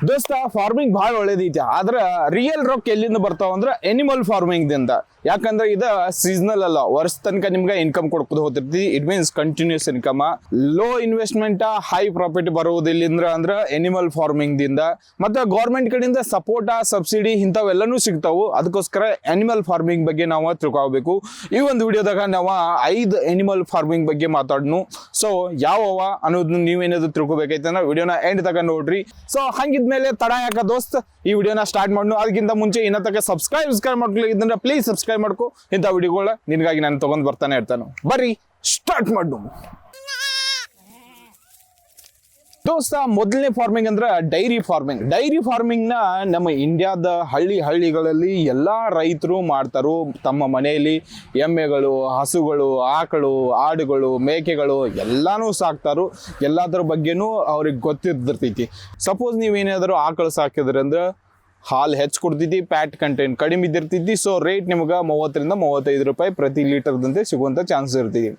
ದೋಸ್ತ ಫಾರ್ಮಿಂಗ್ ಭಾಳ ಒಳ್ಳೇದೈತಿ ಆದ್ರೆ ರಿಯಲ್ ರೊಕ್ಕ ಎಲ್ಲಿಂದ ಬರ್ತಾವ ಅಂದ್ರೆ ಎನಿಮಲ್ ಫಾರ್ಮಿಂಗ್ ದಿಂದ. ಯಾಕಂದ್ರೆ ಇದು ಸೀಸನಲ್ ಅಲ್ಲ, ವರ್ಷ ತನಕ ನಿಮ್ಗೆ ಇನ್ಕಮ್ ಕೊಡ್ಬೋದು ಹೋಗ್ತಿರ್ತಿ. It means continuous income, low investment high profit ಬರುವುದಿಲ್ಲ ಅಂದ್ರೆ ಎನಿಮಲ್ ಫಾರ್ಮಿಂಗ್ ದಿಂದ. ಮತ್ತೆ ಗೌರ್ಮೆಂಟ್ ಕಡೆಯಿಂದ ಸಪೋರ್ಟ್ ಸಬ್ಸಿಡಿ ಇಂಥವೆಲ್ಲನೂ ಸಿಗ್ತಾವು. ಅದಕ್ಕೋಸ್ಕರ ಎನಿಮಲ್ ಫಾರ್ಮಿಂಗ್ ಬಗ್ಗೆ ನಾವು ತಿಳ್ಕೋಬೇಕು. ಈ ಒಂದು ವಿಡಿಯೋದಾಗ ನಾವು 5 ಎನಿಮಲ್ ಫಾರ್ಮಿಂಗ್ ಬಗ್ಗೆ ಮಾತಾಡ್ನು. ಸೊ ಯಾವ ಅನ್ನೋದನ್ನ ನೀವೇನಾದ್ರು ತಿಳ್ಕೊಬೇಕೈತೆ ಅಂದ್ರೆ ವಿಡಿಯೋನ ಎಂಡ್ ತಗ ನೋಡ್ರಿ. ಸೊ ಹಂಗಿದ್ಮೇಲೆ ತಡ ಯಾಕ ದೋಸ್ತ್, ಈ ವಿಡಿಯೋನ ಸ್ಟಾರ್ಟ್ ಮಾಡ್ನು. ಅದಕ್ಕಿಂತ ಮುಂಚೆ ಇನ್ನತಕ್ಕ ಸಬ್ಸ್ಕ್ರೈಬ್ ಮಾಡ್ಲಿಕ್ಕೆ ಪ್ಲೀಸ್ ಸಬ್ಸ್ಕ್ರೈಬ್ ಮಾಡ್ಕೊ. ಇಂಥ ವಿಡಿಯೋಗಳ ನಿನಗಾಗಿ ನಾನು ತಗೊಂಡ್ ಬರ್ತಾನೆ ಇರ್ತಾನೆ. ಬರ್ರಿ ಸ್ಟಾರ್ಟ್ ಮಾಡು ದೋಸ್ತ. ಮೊದಲನೇ ಫಾರ್ಮಿಂಗ್ ಅಂದ್ರೆ ಡೈರಿ ಫಾರ್ಮಿಂಗ್. ಡೈರಿ ಫಾರ್ಮಿಂಗ್ ನ ನಮ್ಮ ಇಂಡಿಯಾದ ಹಳ್ಳಿಗಳಲ್ಲಿ ಎಲ್ಲಾ ರೈತರು ಮಾಡ್ತಾರು. ತಮ್ಮ ಮನೆಯಲ್ಲಿ ಎಮ್ಮೆಗಳು, ಹಸುಗಳು, ಆಕಳು, ಆಡುಗಳು, ಮೇಕೆಗಳು ಎಲ್ಲಾನು ಸಾಕ್ತಾರು. ಎಲ್ಲಾದ್ರ ಬಗ್ಗೆನೂ ಅವ್ರಿಗೆ ಗೊತ್ತಿರ್ತೈತಿ. ಸಪೋಸ್ ನೀವೇನಾದ್ರು ಆಕಳು ಸಾಕಿದ್ರಿ ಅಂದ್ರೆ ಹಾಲು ಹೆಚ್ಚು ಕೊಡ್ತೈತಿ, ಫ್ಯಾಟ್ ಕಂಟೆಂಟ್ ಕಡಿಮೆ ಇದ್ದಿರ್ತೈತಿ. ಸೊ ರೇಟ್ ನಿಮ್ಗೆ 30 ರಿಂದ 35 ರೂಪಾಯಿ ಪ್ರತಿ ಲೀಟರ್ದಂತೆ ಸಿಗುವಂಥ ಚಾನ್ಸ್ ಇರ್ತೈತಿ.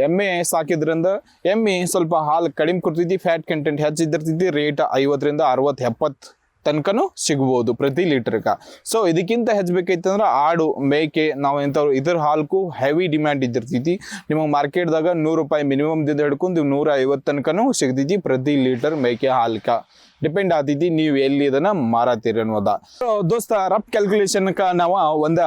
ಎಮ್ಮೆ ಸಾಕಿದ್ರಿಂದ ಎಮ್ಮೆ ಸ್ವಲ್ಪ ಹಾಲು ಕಡಿಮೆ ಕೊಡ್ತೈತಿ, ಫ್ಯಾಟ್ ಕಂಟೆಂಟ್ ಹೆಚ್ಚಿದ್ದಿರ್ತೈತಿ. ರೇಟ್ 50 ರಿಂದ 60, 70 ತನಕನೂ ಸಿಗ್ಬೋದು ಪ್ರತಿ ಲೀಟರ್ಗೆ. ಸೊ ಇದಕ್ಕಿಂತ ಹೆಚ್ಚಬೇಕೈತಂದ್ರೆ ಆಡು, ಮೇಕೆ, ನಾವು ಇಂಥವ್ರು ಇದ್ರ ಹಾಲ್ಕು ಹೆವಿ ಡಿಮ್ಯಾಂಡ್ ಇದ್ದಿರ್ತೈತಿ. ನಿಮಗೆ ಮಾರ್ಕೆಟ್ದಾಗ 100 ರೂಪಾಯಿ ಮಿನಿಮಮ್ದಿಂದ ಹಿಡ್ಕೊಂಡು 150 ತನಕನೂ ಸಿಗ್ತೈತಿ ಪ್ರತಿ ಲೀಟರ್ ಮೇಕೆ ಹಾಲ್ಕ. ಡಿಪೆಂಡ್ ಆಗ್ತೈತಿ ನೀವು ಎಲ್ಲಿ ಇದನ್ನ ಮಾರತ್ತೀರಿ ಅನ್ನೋದ. ಸೊ ದೋಸ್ತ, ರಫ್ ಕ್ಯಾಲ್ಕುಲೇಷನ್ಕ ನಾವು ಒಂದು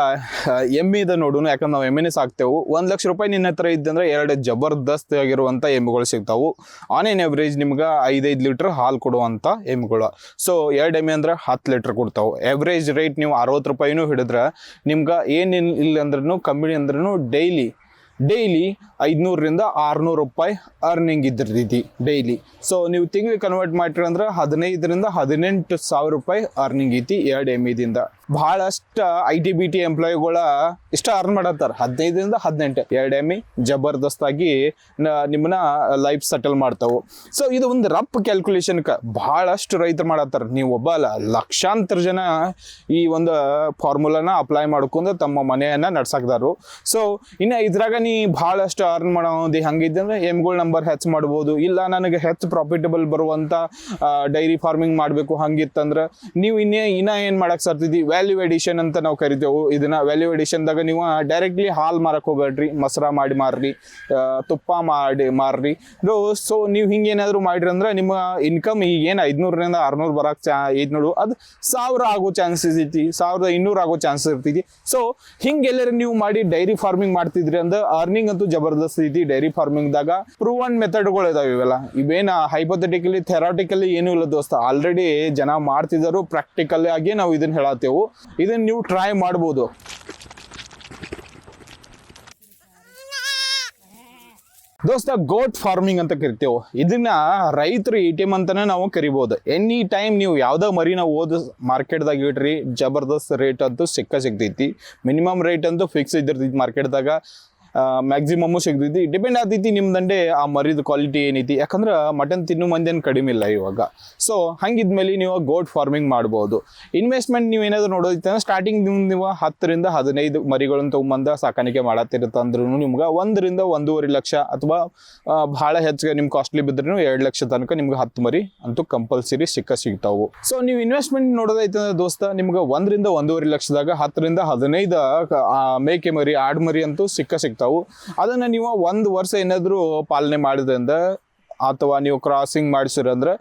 ಎಮ್ಮೆ ಇದೆ ನೋಡೋಣ. ಯಾಕಂದ್ರೆ ನಾವು ಎಮ್ಮೆನೇ ಸಾಕ್ತೇವೆ. 1 ಲಕ್ಷ ರೂಪಾಯಿ ನಿನ್ನ ಹತ್ರ ಇದ್ದಂದ್ರೆ 2 ಜಬರ್ದಸ್ತ್ ಆಗಿರುವಂಥ ಎಮ್ಮೆಗಳು ಸಿಗ್ತಾವು. ಆನ್ ಏನ್ ಎವರೇಜ್ ನಿಮ್ಗೆ 5 ಲೀಟರ್ ಹಾಲು ಕೊಡುವಂಥ ಎಮ್ಮೆಗಳು. ಸೊ 2 ಎಮ್ಮೆ ಅಂದ್ರೆ 10 ಲೀಟರ್ ಕೊಡ್ತಾವೆ. ಎವರೇಜ್ ರೇಟ್ ನೀವು 60 ರೂಪಾಯಿನೂ ಹಿಡಿದ್ರೆ ನಿಮ್ಗೆ ಏನಿಲ್ಲ ಅಂದ್ರೂ ಕಮ್ಮಿ ಅಂದ್ರೂ ಡೈಲಿ 500 ರಿಂದ 600 ರೂಪಾಯಿ ಅರ್ನಿಂಗ್ ಇದ್ದಿರ್ತೈತಿ ಡೈಲಿ. ಸೊ ನೀವು ತಿಂಗಳಿಗೆ ಕನ್ವರ್ಟ್ ಮಾಡ್ರಿ ಅಂದ್ರೆ 15 ರಿಂದ 18 ಸಾವಿರ ರೂಪಾಯಿ ಅರ್ನಿಂಗ್ ಐತಿ 2 ಎಮ್ಮೆದಿಂದ. ಭಾಳಷ್ಟು ITBT ಎಂಪ್ಲಾಯಿಗಳ ಇಷ್ಟ ಅರ್ನ್ ಮಾಡತ್ತಾರ 15 ರಿಂದ 18. 2 ಎಮ್ಮೆ ಜಬರ್ದಸ್ತಾಗಿ ನಿಮ್ಮನ್ನ ಲೈಫ್ ಸೆಟಲ್ ಮಾಡ್ತಾವು. ಸೊ ಇದು ಒಂದು ರಫ್ ಕ್ಯಾಲ್ಕುಲೇಷನ್ಕ ಭಾಳಷ್ಟು ರೈತರು ಮಾಡತ್ತಾರ. ನೀವು ಒಬ್ಬ ಅಲ್ಲ, ಲಕ್ಷಾಂತರ ಜನ ಈ ಒಂದು ಫಾರ್ಮುಲಾನ ಅಪ್ಲೈ ಮಾಡ್ಕೊಂಡು ತಮ್ಮ ಮನೆಯನ್ನ ನಡ್ಸಾಕ್ದಾರು. ಸೊ ಇನ್ನು ಇದ್ರಾಗ ನೀ ಭಾಳಷ್ಟು ಅರ್ನ್ ಮಾಡೋದು ಹಂಗಿದ್ದಂದ್ರೆ ಎಮ್ಗಳ ನಂಬರ್ ಹೆಚ್ಚು ಮಾಡ್ಬೋದು. ಇಲ್ಲ ನನಗೆ ಹೆಚ್ಚು ಪ್ರಾಫಿಟಬಲ್ ಬರುವಂಥ ಡೈರಿ ಫಾರ್ಮಿಂಗ್ ಮಾಡಬೇಕು ಹಂಗಿತ್ತಂದ್ರೆ ನೀವು ಇನ್ನ ಏನು ಮಾಡಕ್ಕೆ ಸಾಧ್ತೈತಿ, ವ್ಯಾಲ್ಯೂ ಎಡಿಷನ್ ಅಂತ ನಾವು ಕರಿತೇವೆ ಇದನ್ನ. ವ್ಯಾಲ್ಯೂ ಎಡಿಷನ್ದಾಗ ನೀವು ಡೈರೆಕ್ಟ್ಲಿ ಹಾಲು ಮಾರಕ್ಕೆ ಹೋಗ್ಬೇಡ್ರಿ, ಮೊಸರ ಮಾಡಿ ಮಾರ್ರಿ, ತುಪ್ಪ ಮಾಡಿ ಮಾರ್ರಿ. ಸೊ ನೀವು ಹಿಂಗೇನಾದ್ರು ಮಾಡಿರಿ ಅಂದ್ರೆ ನಿಮ್ಮ ಇನ್ಕಮ್ ಈಗೇನು 500 ರಿಂದ 600 ಬರಕ್ಕೆ ಐದು ನೋಡು, ಅದು 1000 ಆಗೋ ಚಾನ್ಸಸ್ ಐತಿ, 1200 ಆಗೋ ಚಾನ್ಸಸ್ ಇರ್ತೈತಿ. ಸೊ ಹಿಂಗೆಲ್ಲರೂ ನೀವು ಮಾಡಿ ಡೈರಿ ಫಾರ್ಮಿಂಗ್ ಮಾಡ್ತಿದ್ರಿ ಅಂದ್ರೆ ಅರ್ನಿಂಗ್ ಅಂತೂ ಜಬರ್ದಸ್ತ್ ಐತಿ ಡೈರಿ ಫಾರ್ಮಿಂಗ್ದಾಗ. ಪ್ರೂವನ್ ಮೆಥಡ್ಗಳು ಇದಾವೆ ಇವೆಲ್ಲ. ಇವೇನ ಹೈಪೋಥೆಟಿಕಲಿ ಥೆರಾಟಿಕಲಿ ಏನೂ ಇಲ್ಲ ದೋಸ್ತ. ಆಲ್ರೆಡಿ ಜನ ಮಾಡ್ತಿದ್ರು, ಪ್ರಾಕ್ಟಿಕಲ್ ಆಗಿ ನಾವು ಇದನ್ನ ಹೇಳತ್ತೇವು. ಇದನ್ನ ನೀವು ಟ್ರೈ ಮಾಡ್ಬೋದು. ದೋಸ್ತ, ಗೋಟ್ ಫಾರ್ಮಿಂಗ್ ಅಂತ ಕರಿತೇವೆ ಇದನ್ನ. ರೈತರು ATM ಅಂತಾನೆ ನಾವು ಕರಿಬಹುದು. ಎನಿ ಟೈಮ್ ನೀವು ಯಾವ್ದೋ ಮರಿನ ಮಾರ್ಕೆಟ್ದಾಗ ಇಡ್ರಿ, ಜಬರ್ದಸ್ತ್ ರೇಟ್ ಅಂತೂ ಸಿಗ್ತೈತಿ. ಮಿನಿಮಮ್ ರೇಟ್ ಅಂತೂ ಫಿಕ್ಸ್ ಇದ್ದಿರ್ತೈತಿ ಮಾರ್ಕೆಟ್ದಾಗ, ಮ್ಯಾಕ್ಸಿಮಮ್ಮು ಸಿಗ್ತೈತಿ. ಡಿಪೆಂಡ್ ಆಗ್ತೈತಿ ನಿಮ್ದಂಡೆ ಆ ಮರಿದ ಕ್ವಾಲಿಟಿ ಏನೈತಿ. ಯಾಕಂದ್ರೆ ಮಟನ್ ತಿನ್ನೋ ಮಂದಿ ಏನು ಕಡಿಮೆ ಇಲ್ಲ ಇವಾಗ. ಸೊ ಹಂಗಿದ್ಮೇಲೆ ನೀವು ಗೋಟ್ ಫಾರ್ಮಿಂಗ್ ಮಾಡ್ಬೋದು. ಇನ್ವೆಸ್ಟ್ಮೆಂಟ್ ನೀವು ಏನಾದ್ರು ನೋಡೋದಿತ್ತು ಅಂದ್ರೆ ಸ್ಟಾರ್ಟಿಂಗ್ ನೀವು 10 ರಿಂದ 15 ಮರಿಗಳನ್ನು ತೊಗೊಂಬಂದ ಸಾಕಾಣಿಕೆ ಮಾಡತ್ತಿರುತ್ತಂದ್ರೂ ನಿಮ್ಗೆ 1 ರಿಂದ 1.5 ಲಕ್ಷ ಅಥವಾ ಭಾಳ ಹೆಚ್ಚಿಗೆ ನಿಮ್ಗೆ ಕಾಸ್ಟ್ಲಿ ಬಿದ್ರೂ 2 ಲಕ್ಷ ತನಕ ನಿಮ್ಗೆ 10 ಮರಿ ಅಂತೂ ಕಂಪಲ್ಸರಿ ಸಿಗ್ತಾವು. ಸೊ ನೀವು ಇನ್ವೆಸ್ಟ್ಮೆಂಟ್ ನೋಡೋದೈತೆ ಅಂದ್ರೆ ದೋಸ್ತ, ನಿಮ್ಗೆ 1 ರಿಂದ 1.5 ಲಕ್ಷದಾಗ 10 ರಿಂದ 15 ಮೇಕೆ ಮರಿ, ಆಡು ಮರಿ ಅಂತೂ ಸಿಗ್ತಾವು. ಅದನ್ನ ನೀವು 1 ವರ್ಷ ಏನಾದ್ರು ಪಾಲನೆ ಮಾಡಿದ್ರಿಂದ ಅಥವಾ ನೀವು ಕ್ರಾಸಿಂಗ್ ಮಾಡಿಸಿರಂದ್ರೆ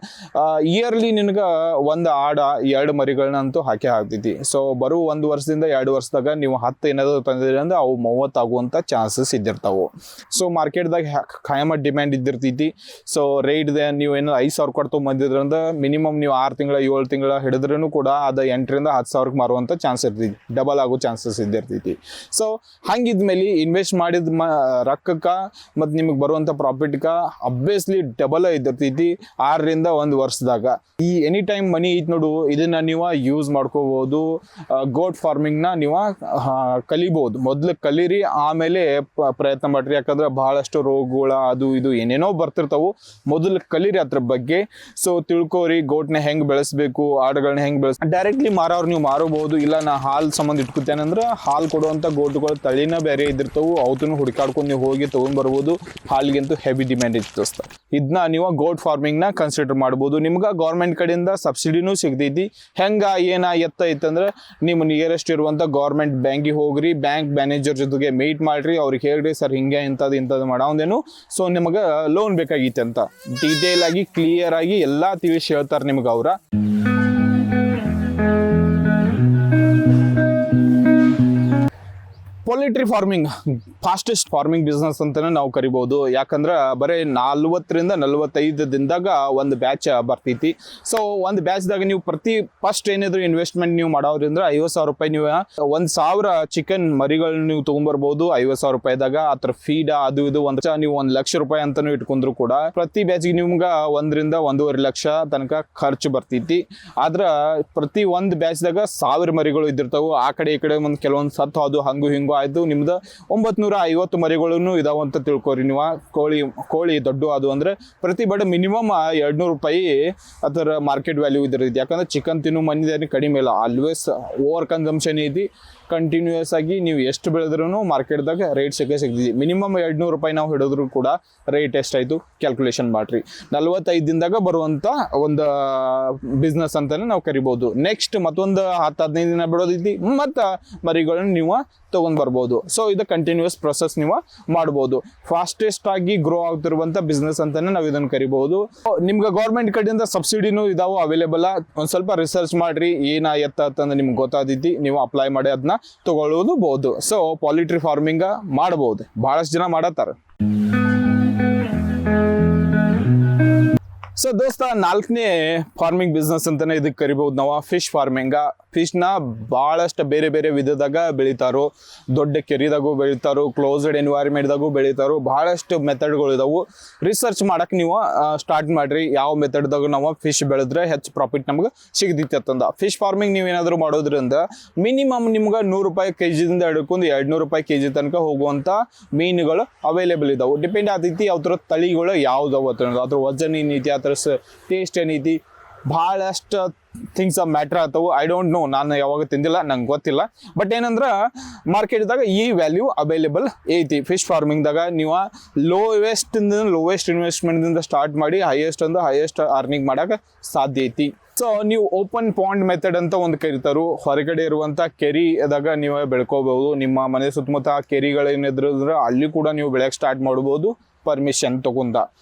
ಇಯರ್ಲಿ ನಿನಗೆ 1 ಆಡ 2 ಮರಿಗಳನ್ನ ಅಂತೂ ಹಾಕಿ ಹಾಕ್ತೈತಿ. ಸೊ ಬರೋ 1 ವರ್ಷದಿಂದ 2 ವರ್ಷದಾಗ ನೀವು 10 ಏನಾದ್ರು ತಂದಿದ್ರಿ ಅಂದ್ರೆ ಅವು 30 ಆಗುವಂಥ ಚಾನ್ಸಸ್ ಇದ್ದಿರ್ತಾವೆ. ಸೊ ಮಾರ್ಕೆಟ್ದಾಗ ಖಾಯಮ ಡಿಮ್ಯಾಂಡ್ ಇದ್ದಿರ್ತೈತಿ. ಸೊ ರೇಟ್ ನೀವು ಏನು 5,000 ಕೊಟ್ಟು ಬಂದಿದ್ರಂದ್ರೆ ಮಿನಿಮಮ್ ನೀವು 6 ತಿಂಗಳ 7 ತಿಂಗಳ ಹಿಡಿದ್ರೂ ಕೂಡ ಅದು 8 ರಿಂದ 10 ಸಾವಿರಕ್ಕೆ ಮಾರುವಂಥ ಚಾನ್ಸ್ ಇರ್ತೈತಿ. ಡಬಲ್ ಆಗೋ ಚಾನ್ಸಸ್ ಇದ್ದಿರ್ತೈತಿ. ಸೊ ಹಂಗಿದ್ಮೇಲೆ ಇನ್ವೆಸ್ಟ್ ಮಾಡಿದ ರೊಕ್ಕಕ್ಕೆ ಮತ್ತು ನಿಮಗೆ ಬರುವಂಥ ಪ್ರಾಫಿಟ್ಗೆ ಅಬ್ವಿಯಸ್ಲಿ ಡಬಲ್ ಇದ್ದಿರ್ತೈತಿ 6 ರಿಂದ 1 ವರ್ಷದಾಗ. ಈ ಎನಿ ಟೈಮ್ ಮನಿ ಐತಿ ನೋಡು, ಇದನ್ನ ನೀವು ಯೂಸ್ ಮಾಡ್ಕೋಬಹುದು. ಗೋಟ್ ಫಾರ್ಮಿಂಗ್ ನ ನೀವು ಕಲಿಬಹುದು. ಮೊದ್ಲು ಕಲೀರಿ, ಆಮೇಲೆ ಪ್ರಯತ್ನ ಮಾಡ್ರಿ. ಯಾಕಂದ್ರೆ ಬಹಳಷ್ಟು ರೋಗಗಳ ಅದು ಇದು ಏನೇನೋ ಬರ್ತಿರ್ತಾವು. ಮೊದಲು ಕಲೀರಿ ಅದ್ರ ಬಗ್ಗೆ. ಸೊ ತಿಳ್ಕೋರಿ, ಗೋಟ್ನ ಹೆಂಗ್ ಬೆಳೆಸ್ಬೇಕು, ಆಡುಗಳನ್ನ ಹೆಂಗ್ ಡೈರೆಕ್ಟ್ಲಿ ಮಾರೋರು ನೀವು ಮಾರಬಹುದು. ಇಲ್ಲ ನಾ ಹಾಲ್ ಸಂಬಂಧ ಇಟ್ಕೊತೇನೆ ಅಂದ್ರೆ ಹಾಲು ಕೊಡುವಂತ ಗೋಟುಗಳು ತಳಿನ ಬೇರೆ ಇದ್ದಿರ್ತಾವು, ಅವತನ್ನು ಹುಡುಕಾಡ್ಕೊಂಡು ನೀವು ಹೋಗಿ ತಗೊಂಡ್ ಬರ್ಬೋದು. ಹಾಲಿಗಂತೂ ಹೆವಿ ಡಿಮ್ಯಾಂಡ್ ಇತ್ತು ದೋಸ್ತ. ಇದನ್ನ ನೀವು ಗೋಟ್ ಫಾರ್ಮಿಂಗ್ನ ಕನ್ಸಿಡರ್ ಮಾಡ್ಬೋದು. ನಿಮ್ಗೆ ಗೌರ್ಮೆಂಟ್ ಕಡೆಯಿಂದ ಸಬ್ಸಿಡಿನೂ ಸಿಗ್ತೈತಿ. ಐತಂದ್ರೆ ನಿಮ್ಮ ನಿಯರೆಸ್ಟ್ ಇರುವಂಥ ಗೌರ್ಮೆಂಟ್ ಬ್ಯಾಂಕಿಗೆ ಹೋಗ್ರಿ, ಬ್ಯಾಂಕ್ ಮ್ಯಾನೇಜರ್ ಜೊತೆಗೆ ಮೀಟ್ ಮಾಡ್ರಿ, ಅವ್ರಿಗೆ ಹೇಳ್ರಿ ಸರ್ ಹಿಂಗೆ ಇಂಥದ್ದು ಮಾಡೋದೇನು, ಸೊ ನಿಮಗೆ ಲೋನ್ ಬೇಕಾಗಿತ್ತು ಅಂತ ಡೀಟೇಲ್ ಆಗಿ ಕ್ಲಿಯರ್ ಆಗಿ ಎಲ್ಲ ತಿಳಿಸಿ ಹೇಳ್ತಾರೆ ನಿಮ್ಗೆ ಅವ್ರ. ಪೊಲ್ಟ್ರಿ ಫಾರ್ಮಿಂಗ್ ಫಾಸ್ಟೆಸ್ಟ್ ಫಾರ್ಮಿಂಗ್ ಬಿಸ್ನೆಸ್ ಅಂತಾನೆ ನಾವು ಕರಿಬಹುದು. ಯಾಕಂದ್ರೆ ಬರೀ 40 ರಿಂದ 45 ದಿನದಾಗ ಒಂದು ಬ್ಯಾಚ್ ಬರ್ತೈತಿ. ಸೊ ಒಂದು ಬ್ಯಾಚ್ದಾಗ ನೀವು ಫಸ್ಟ್ ಏನಿದ್ರು ಇನ್ವೆಸ್ಟ್ಮೆಂಟ್ ನೀವು ಮಾಡೋದ್ರಿಂದ 50,000 ರೂಪಾಯಿ ನೀವು 1,000 ಚಿಕನ್ ಮರಿಗಳನ್ನ ನೀವು ತೊಗೊಂಡ್ಬರ್ಬೋದು 50,000 ರೂಪಾಯಿದಾಗ. ಅದ್ರ ಫೀಡ್ ಅದು ಇದು ನೀವು 1 ಲಕ್ಷ ರೂಪಾಯಿ ಅಂತಾನು ಇಟ್ಕೊಂಡ್ರು ಕೂಡ ಪ್ರತಿ ಬ್ಯಾಚ್ಗೆ ನಿಮ್ಗೆ 1 ರಿಂದ 1.5 ಲಕ್ಷ ತನಕ ಖರ್ಚು ಬರ್ತೈತಿ. ಆದ್ರ ಪ್ರತಿ ಒಂದು ಬ್ಯಾಚ್ದಾಗ 1000 ಮರಿಗಳು ಇದ್ದಿರ್ತಾವು. ಆ ಕಡೆ ಈ ಕಡೆ ಒಂದು ಕೆಲವೊಂದು ಸತ್ತು ಅದು ಹಂಗು ಹಿಂಗು ಆಯ್ತು. ನಿಮ್ದು 950 ಮರಿಗಳನ್ನು ಇದಾವಂತ ತಿಳ್ಕೊರಿ. ನೀವು ಕೋಳಿ ದೊಡ್ಡ ಅದು ಅಂದ್ರೆ ಪ್ರತಿ ಬಡ ಮಿನಿಮಮ್ 200 ರೂಪಾಯಿ ಅದರ ಮಾರ್ಕೆಟ್ ವ್ಯಾಲ್ಯೂ ಇದ್ರೈತಿ. ಯಾಕಂದ್ರೆ ಚಿಕನ್ ತಿನ್ನು ಮಂದಿ ಕಡಿಮೆ ಇಲ್ಲ, ಆಲ್ವೇಸ್ ಓವರ್ ಕನ್ಸಂಪ್ಷನ್ ಐತಿ. ಕಂಟಿನ್ಯೂಯಸ್ ಆಗಿ ನೀವು ಎಷ್ಟು ಬೆಳೆದ್ರೂ ಮಾರ್ಕೆಟ್ದಾಗ ರೇಟ್ ಸಿಗ್ತೈತಿ. ಮಿನಿಮಮ್ 200 ರೂಪಾಯಿ ನಾವು ಹಿಡಿದ್ರು ಕೂಡ ರೇಟ್ ಎಷ್ಟಾಯ್ತು ಕ್ಯಾಲ್ಕುಲೇಷನ್ ಮಾಡ್ರಿ. 45 ದಿನದಾಗ ಬರುವಂತ ಒಂದು ಬಿಸ್ನೆಸ್ ಅಂತಾನೆ ನಾವು ಕರಿಬಹುದು. ನೆಕ್ಸ್ಟ್ ಮತ್ತೊಂದು 10-15 ದಿನ ಬಿಡೋದೈತಿ, ಮತ್ತು ಮರಿಗಳನ್ನ ನೀವು ತಗೊಂಡ್ ಬರ್ಬೋದು. ಸೊ ಇದು ಕಂಟಿನ್ಯೂಸ್ ಪ್ರೊಸೆಸ್ ನೀವು ಮಾಡ್ಬೋದು. ಫಾಸ್ಟೆಸ್ಟ್ ಆಗಿ ಗ್ರೋ ಆಗ್ತಿರುವಂತ ಬಿಸ್ನೆಸ್ ಅಂತಾನೆ ನಾವು ಇದನ್ನ ಕರಿಬಹುದು. ನಿಮ್ಗೆ ಗೌರ್ಮೆಂಟ್ ಕಡೆಯಿಂದ ಸಬ್ಸಿಡಿನೂ ಇದಾವೆ ಅವೈಲೇಬಲ್. ಒಂದ್ ಸ್ವಲ್ಪ ರಿಸರ್ಚ್ ಮಾಡ್ರಿ, ಏನಾಗತ್ತಂದ್ರೆ ನಿಮ್ಗೆ ಗೊತ್ತಾದೈತಿ, ನೀವು ಅಪ್ಲೈ ಮಾಡಿ ಅದನ್ನ ತಗೊಳ್ಳೋದು. ಸೊ ಪೊಲ್ಟ್ರಿ ಫಾರ್ಮಿಂಗ್ ಮಾಡಬಹುದು, ಬಹಳಷ್ಟು ಜನ ಮಾಡತ್ತಾರ. ಸೊ ದೋಸ್ತ, 4ನೇ ಫಾರ್ಮಿಂಗ್ ಬಿಸ್ನೆಸ್ ಅಂತಾನೆ ಇದಕ್ಕೆ ಕರಿಬಹುದು ನಾವು ಫಿಶ್ ಫಾರ್ಮಿಂಗ್. ಫಿಶ್ನ ಭಾಳಷ್ಟು ಬೇರೆ ಬೇರೆ ವಿಧದಾಗ ಬೆಳಿತಾರೋ. ದೊಡ್ಡ ಕೆರಿದಾಗೂ ಬೆಳಿತಾರೋ, ಕ್ಲೋಸ್ಡ್ ಎನ್ವೈರ್ಮೆಂಟ್ದಾಗೂ ಬೆಳಿತಾರೋ. ಭಾಳಷ್ಟು ಮೆಥಡ್ಗಳು ಇದಾವು. ರಿಸರ್ಚ್ ಮಾಡಕ್ಕೆ ನೀವು ಸ್ಟಾರ್ಟ್ ಮಾಡ್ರಿ, ಯಾವ ಮೆಥಡ್ದಾಗ ನಾವು ಫಿಶ್ ಬೆಳೆದ್ರೆ ಹೆಚ್ಚು ಪ್ರಾಫಿಟ್ ನಮ್ಗೆ ಸಿಗತೈತಿ ಅಂತಂದ. ಫಿಶ್ ಫಾರ್ಮಿಂಗ್ ನೀವೇನಾದರೂ ಮಾಡೋದ್ರಿಂದ ಮಿನಿಮಮ್ ನಿಮ್ಗೆ 100 ರೂಪಾಯಿ ಕೆಜಿದಿಂದ ಹಿಡ್ಕೊಂಡು 200 ರೂಪಾಯಿ ಕೆಜಿ ತನಕ ಹೋಗುವಂಥ ಮೀನುಗಳು ಅವೈಲೇಬಲ್ ಇದಾವೆ. ಡಿಪೆಂಡ್ ಆಗ್ತೈತಿ ಅದ್ರ ತಳಿಗಳು ಯಾವ್ದಾವು ಅಂತ, ಅದ್ರ ವಜನ್ ಏನೈತಿ, ಅದ್ರ ಟೇಸ್ಟ್ ಏನೈತಿ, ಭಾಳಷ್ಟು ಥಿಂಗ್ಸ್ ಮ್ಯಾಟ್ರ್ ಆಗ್ತಾವು. ಐ ಡೋಂಟ್ ನೋ, ನಾನು ಯಾವಾಗ ತಿಂದಿಲ್ಲ, ನಂಗೆ ಗೊತ್ತಿಲ್ಲ. ಬಟ್ ಏನಂದ್ರೆ ಮಾರ್ಕೆಟ್ದಾಗ ಈ ವ್ಯಾಲ್ಯೂ ಅವೈಲೇಬಲ್ ಐತಿ. ಫಿಶ್ ಫಾರ್ಮಿಂಗ್ದಾಗ ನೀವು ಲೋವೆಸ್ಟ್ ಇನ್ವೆಸ್ಟ್ಮೆಂಟ್ದಿಂದ ಸ್ಟಾರ್ಟ್ ಮಾಡಿ ಹೈಯೆಸ್ಟ್ ಅರ್ನಿಂಗ್ ಮಾಡೋಕೆ ಸಾಧ್ಯ ಐತಿ. ಸೊ ನೀವು ಓಪನ್ ಪಾಂಡ್ ಮೆಥಡ್ ಅಂತ ಒಂದು ಕರಿತಾರು. ಹೊರಗಡೆ ಇರುವಂಥ ಕೆರಿದಾಗ ನೀವು ಬೆಳ್ಕೋಬಹುದು. ನಿಮ್ಮ ಮನೆ ಸುತ್ತಮುತ್ತ ಕೆರಿಗಳೇನಿದ್ರು ಅಲ್ಲಿ ಕೂಡ ನೀವು ಬೆಳೆಯಕ್ಕೆ ಸ್ಟಾರ್ಟ್ ಮಾಡ್ಬೋದು ಪರ್ಮಿಷನ್ ತಗೊಂಡ.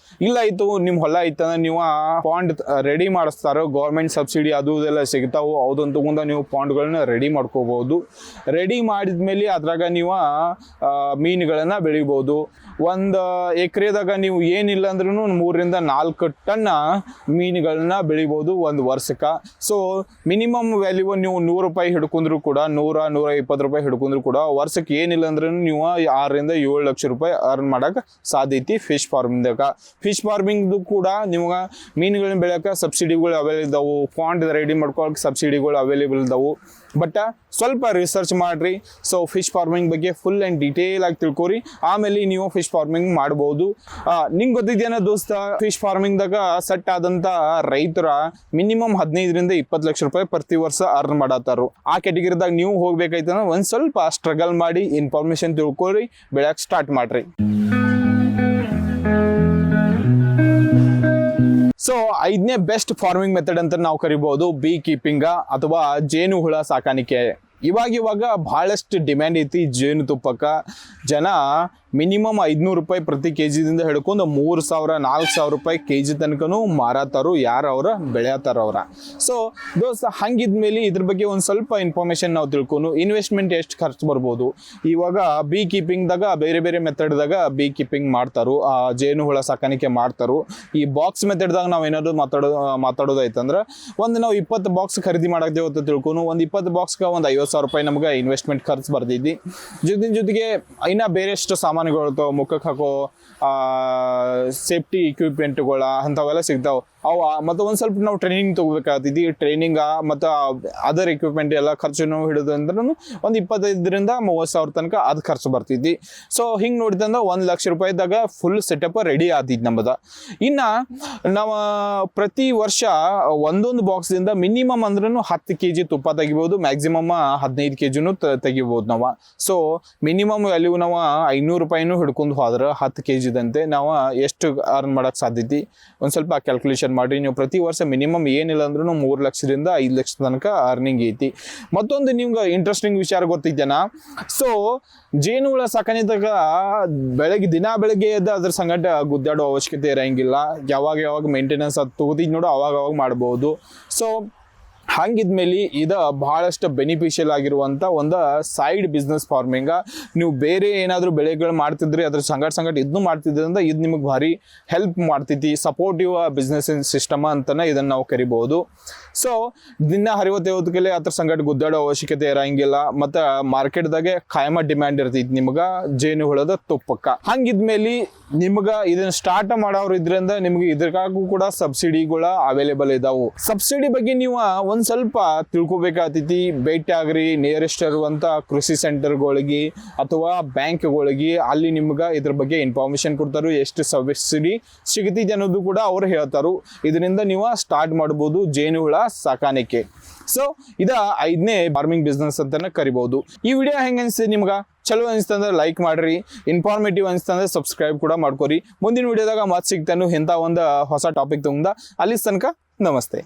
ಇಲ್ಲ ಆಯ್ತು ನಿಮ್ಮ ಹೊಲ ಐತಂದ್ರೆ ನೀವು ಪಾಂಡ್ ರೆಡಿ ಮಾಡಿಸ್ತಾರೋ, ಗೌರ್ಮೆಂಟ್ ಸಬ್ಸಿಡಿ ಅದು ಇದೆಲ್ಲ ಸಿಗ್ತಾವು, ಅದನ್ನು ತಗೊಂಡ ನೀವು ಪಾಂಡ್ಗಳನ್ನ ರೆಡಿ ಮಾಡ್ಕೋಬಹುದು. ರೆಡಿ ಮಾಡಿದ್ಮೇಲೆ ಅದ್ರಾಗ ನೀವು ಮೀನುಗಳನ್ನ ಬೆಳಿಬೋದು. ಒಂದು ಎಕರೆದಾಗ ನೀವು ಏನಿಲ್ಲ ಅಂದ್ರೂ 3 ರಿಂದ 4 ಟನ್ ಮೀನುಗಳನ್ನ ಬೆಳಿಬೋದು ಒಂದು ವರ್ಷಕ್ಕೆ. ಸೊ ಮಿನಿಮಮ್ ವ್ಯಾಲ್ಯೂ ನೀವು 100 ರೂಪಾಯಿ ಹಿಡ್ಕೊಂಡ್ರು ಕೂಡ, 100-120 ರೂಪಾಯಿ ಹಿಡ್ಕೊಂಡ್ರು ಕೂಡ ವರ್ಷಕ್ಕೆ ಏನಿಲ್ಲ ಅಂದ್ರೂ ನೀವು 6 ರಿಂದ 7 ಲಕ್ಷ ರೂಪಾಯಿ ಅರ್ನ್ ಮಾಡಕ್ಕೆ ಸಾಧ್ಯ ಐತಿ ಫಿಶ್ ಫಾರ್ಮಿಂಗ್ದಾಗ. ಫಿಶ್ ಫಾರ್ಮಿಂಗ್ದು ಕೂಡ ನಿಮ್ಗೆ ಮೀನುಗಳನ್ನ ಬೆಳೆಯೋಕೆ ಸಬ್ಸಿಡಿಗಳು ಅವೈಲೇಬಲ್ ಇದಾವು, ಪಾಂಡ್ ರೆಡಿ ಮಾಡ್ಕೊಳಕ್ಕೆ ಸಬ್ಸಿಡಿಗಳು ಅವೈಲೇಬಲ್ ಇದಾವು. ಬಟ್ ಸ್ವಲ್ಪ ರಿಸರ್ಚ್ ಮಾಡ್ರಿ. ಸೊ ಫಿಶ್ ಫಾರ್ಮಿಂಗ್ ಬಗ್ಗೆ ಫುಲ್ ಆ್ಯಂಡ್ ಡೀಟೇಲ್ ಆಗಿ ತಿಳ್ಕೊರಿ, ಆಮೇಲೆ ನೀವು ಫಿಶ್ ಫಾರ್ಮಿಂಗ್ ಮಾಡ್ಬೋದು. ನಿಂಗೆ ಗೊತ್ತಿದ್ದೇನೋ ದೋಸ್ತ, ಫಿಶ್ ಫಾರ್ಮಿಂಗ್ದಾಗ ಸೆಟ್ ಆದಂಥ ರೈತರ ಮಿನಿಮಮ್ 15 ರಿಂದ 20 ಲಕ್ಷ ರೂಪಾಯಿ ಪ್ರತಿ ವರ್ಷ ಅರ್ನ್ ಮಾಡತ್ತಾರು. ಆ ಕ್ಯಾಟಗಿರಿದಾಗ ನೀವು ಹೋಗ್ಬೇಕಾಯ್ತಂದ್ರೆ ಒಂದು ಸ್ವಲ್ಪ ಸ್ಟ್ರಗಲ್ ಮಾಡಿ ಇನ್ಫಾರ್ಮೇಶನ್ ತಿಳ್ಕೊರಿ, ಬೆಳೆಯಕ್ಕೆ ಸ್ಟಾರ್ಟ್ ಮಾಡ್ರಿ. ಸೊ 5ನೇ ಬೆಸ್ಟ್ ಫಾರ್ಮಿಂಗ್ ಮೆಥಡ್ ಅಂತ ನಾವು ಕರಿಬಹುದು ಬೀ ಕೀಪಿಂಗ್ ಅಥವಾ ಜೇನು ಹುಳ ಸಾಕಾಣಿಕೆ. ಇವಾಗ ಬಹಳಷ್ಟು ಡಿಮ್ಯಾಂಡ್ ಐತಿ ಜೇನುತುಪ್ಪಕ್ಕೆ. ಜನ ಮಿನಿಮಮ್ 500 ರೂಪಾಯಿ ಪ್ರತಿ ಕೆಜಿದಿಂದ ಹಿಡ್ಕೊಂಡು 3,000-4,000 ರೂಪಾಯಿ ಕೆಜಿ ತನಕನೂ ಮಾರಾತಾರು, ಯಾರು ಅವ್ರ ಬೆಳೆಯತ್ತಾರ ಅವ್ರ. ಸೊ ದೋಸ್ತ, ಹಂಗಿದ್ಮೇಲೆ ಇದ್ರ ಬಗ್ಗೆ ಒಂದು ಸ್ವಲ್ಪ ಇನ್ಫಾರ್ಮೇಶನ್ ನಾವು ತಿಳ್ಕೊಂಡು ಇನ್ವೆಸ್ಟ್ಮೆಂಟ್ ಎಷ್ಟು ಖರ್ಚು ಬರ್ಬೋದು. ಇವಾಗ ಬೀ ಕೀಪಿಂಗ್ದಾಗ ಬೇರೆ ಬೇರೆ ಮೆಥಡ್ದಾಗ ಬೀ ಕೀಪಿಂಗ್ ಮಾಡ್ತಾರು, ಜೇನು ಹುಳ ಸಾಕಾಣಿಕೆ ಮಾಡ್ತಾರು. ಈ ಬಾಕ್ಸ್ ಮೆಥಡ್ದಾಗ ನಾವು ಏನಾದ್ರು ಮಾತಾಡೋದಾಯ್ತಂದ್ರೆ ನಾವು 20 ಬಾಕ್ಸ್ ಖರೀದಿ ಮಾಡಾಕ್ತೇವೆ ಅಂತ ತಿಳ್ಕೊಂಡು ಒಂದು 20 ಬಾಕ್ಸ್ಗೆ ಒಂದು 50,000 ರೂಪಾಯಿ ನಮ್ಗೆ ಇನ್ವೆಸ್ಟ್ಮೆಂಟ್ ಖರ್ಚು ಬರ್ತೈತಿ. ಜೊತೆಗೆ ಇನ್ನ ಬೇರೆಷ್ಟು ಸಾಮಾನುಗಳು ಮುಖಕ್ಕೆ ಹಾಕೋ ಸೇಫ್ಟಿ ಇಕ್ವಿಪ್ಮೆಂಟ್ಗಳ ಅಂಥವೆಲ್ಲ ಸಿಗ್ತಾವೆ. ಅವ ಮತ್ತು ಒಂದು ಸ್ವಲ್ಪ ನಾವು ಟ್ರೈನಿಂಗ್ ತೊಗೋಬೇಕಾಗ್ತೈತಿ. ಟ್ರೈನಿಂಗ್ ಮತ್ತು ಅದರ್ ಎಕ್ವಿಪ್ಮೆಂಟ್ ಎಲ್ಲ ಖರ್ಚು ನಾವು ಹಿಡಿದು ಅಂದ್ರೆ ಒಂದು 25,000 to 30,000 ತನಕ ಅದು ಖರ್ಚು ಬರ್ತೈತಿ. ಸೊ ಹಿಂಗೆ ನೋಡಿದಂದ್ರೆ 1,00,000 ರೂಪಾಯಿದಾಗ ಫುಲ್ ಸೆಟಪ್ ರೆಡಿ ಆತೈತಿ ನಮ್ಮದ. ಇನ್ನು ನಾವು ಪ್ರತಿ ವರ್ಷ ಒಂದೊಂದು ಬಾಕ್ಸ್ದಿಂದ ಮಿನಿಮಮ್ ಅಂದ್ರೂ 10 kg ತುಪ್ಪ ತೆಗಿಬೋದು, ಮ್ಯಾಕ್ಸಿಮಮ್ 15 kg ತೆಗಿಬೋದು ನಾವು. ಸೊ ಮಿನಿಮಮ್ ವ್ಯಾಲ್ಯೂ ನಾವು 500 ರೂಪಾಯಿನೂ ಹಿಡ್ಕೊಂಡು ಹೋದ್ರೆ 10 kgದಂತೆ ನಾವು ಎಷ್ಟು ಅರ್ನ್ ಮಾಡೋಕ್ಕೆ ಸಾಧ್ಯತೆ ಒಂದು ಸ್ವಲ್ಪ ಕ್ಯಾಲ್ಕುಲೇಷನ್ ಮಾಡಿ. ನೀವು ಪ್ರತಿ ವರ್ಷ ಮಿನಿಮಮ್ ಏನಿಲ್ಲ ಅಂದ್ರೂ 3 ಲಕ್ಷದಿಂದ 5 ಲಕ್ಷ ತನಕ ಅರ್ನಿಂಗ್ ಐತಿ. ಮತ್ತೊಂದು ನಿಮ್ಗೆ ಇಂಟ್ರೆಸ್ಟಿಂಗ್ ವಿಚಾರ ಗೊತ್ತಿದ್ದೇನಾ? ಸೊ ಜೇನುಹುಳ ಸಾಕಾಣಿಕೆದಾಗ ಬೆಳಗ್ಗೆ ಎದ್ದು ಅದ್ರ ಸಂಗಟ ಗುದ್ದಾಡೋ ಅವಶ್ಯಕತೆ ಇರೋಂಗಿಲ್ಲ. ಯಾವಾಗ ಮೇಂಟೆನೆನ್ಸ್ ಅದು ತಗೋತಿದ್ ನೋಡು ಅವಾಗ ಮಾಡ್ಬೋದು. ಸೊ ಹಂಗಿದ್ಮೇಲೆ ಇದು ಬಹಳಷ್ಟು ಬೆನಿಫಿಷಿಯಲ್ ಆಗಿರುವಂಥ ಒಂದು ಸೈಡ್ ಬಿಸ್ನೆಸ್ ಫಾರ್ಮಿಂಗ. ನೀವು ಬೇರೆ ಏನಾದರೂ ಬೆಳೆಗಳು ಮಾಡ್ತಿದ್ರಿ ಅದ್ರ ಸಂಗಟ ಇದನ್ನು ಮಾಡ್ತಿದ್ರಿಂದ ಇದು ನಿಮಗೆ ಭಾರಿ ಹೆಲ್ಪ್ ಮಾಡ್ತೈತಿ. ಸಪೋರ್ಟಿವ್ ಬಿಸ್ನೆಸ್ ಸಿಸ್ಟಮ್ ಅಂತಲೇ ಇದನ್ನು ನಾವು ಕರಿಬೋದು. ಸೊ ದಿನ ಹರಿವತ್ತೈವತ್ತಕ್ಕೆ ಅದ್ರ ಸಂಗಟ ಗುದ್ದಾಡೋ ಅವಶ್ಯಕತೆ ಇರೋಂಗಿಲ್ಲ. ಮತ್ತು ಮಾರ್ಕೆಟ್ದಾಗೆ ಕಾಯಮ ಡಿಮ್ಯಾಂಡ್ ಇರ್ತೈತಿ ನಿಮ್ಗೆ ಜೇನುಹುಳದ ತುಪ್ಪಕ್ಕೆ. ಹಂಗಿದ್ಮೇಲೆ ನಿಮ್ಗೆ ಇದನ್ನ ಸ್ಟಾರ್ಟ್ ಮಾಡೋರು ಇದ್ರಿಂದ ನಿಮ್ಗೆ ಇದ್ರಾಗೂ ಕೂಡ ಸಬ್ಸಿಡಿಗಳು ಅವೈಲೇಬಲ್ ಇದಾವೆ. ಸಬ್ಸಿಡಿ ಬಗ್ಗೆ ನೀವು ಒಂದು ಸ್ವಲ್ಪ ತಿಳ್ಕೊಬೇಕಾಗ್ತೈತಿ. ಭೇಟಿ ಆಗ್ರಿ ನಿಯರೆಸ್ಟ್ ಇರುವಂಥ ಕೃಷಿ ಸೆಂಟರ್ಗಳಿಗೆ ಅಥವಾ ಬ್ಯಾಂಕ್ಗಳಿಗೆ. ಅಲ್ಲಿ ನಿಮ್ಗೆ ಇದ್ರ ಬಗ್ಗೆ ಇನ್ಫಾರ್ಮೇಶನ್ ಕೊಡ್ತಾರೆ, ಎಷ್ಟು ಸಬ್ಸಿಡಿ ಸಿಗ್ತೈತಿ ಅನ್ನೋದು ಕೂಡ ಅವ್ರು ಹೇಳ್ತಾರೆ. ಇದರಿಂದ ನೀವು ಸ್ಟಾರ್ಟ್ ಮಾಡ್ಬೋದು ಜೇನುಹುಳ ಸಾಕಾಣಿಕೆ. ಸೊ ಇದ 5ನೇ ಫಾರ್ಮಿಂಗ್ ಬಿಸ್ನೆಸ್ ಅಂತಾನೆ ಕರಿಬಹುದು. ಈ ವಿಡಿಯೋ ಹೆಂಗೆ ಅನಿಸ್ತಿದೆ ನಿಮ್ಗೆ? ಚಲೋ ಅನಿಸ್ತಂದ್ರೆ ಲೈಕ್ ಮಾಡ್ರಿ, ಇನ್ಫಾರ್ಮೇಟಿವ್ ಅನಿಸ್ತಂದ್ರೆ ಸಬ್ಸ್ಕ್ರೈಬ್ ಕೂಡ ಮಾಡ್ಕೊರಿ. ಮುಂದಿನ ವಿಡಿಯೋದಾಗ ಮತ್ತೆ ಸಿಗ್ತಾನು ಇಂಥ ಒಂದು ಹೊಸ ಟಾಪಿಕ್ ತಗೊಂಡ. ಅಲ್ಲಿ ತನಕ ನಮಸ್ತೆ.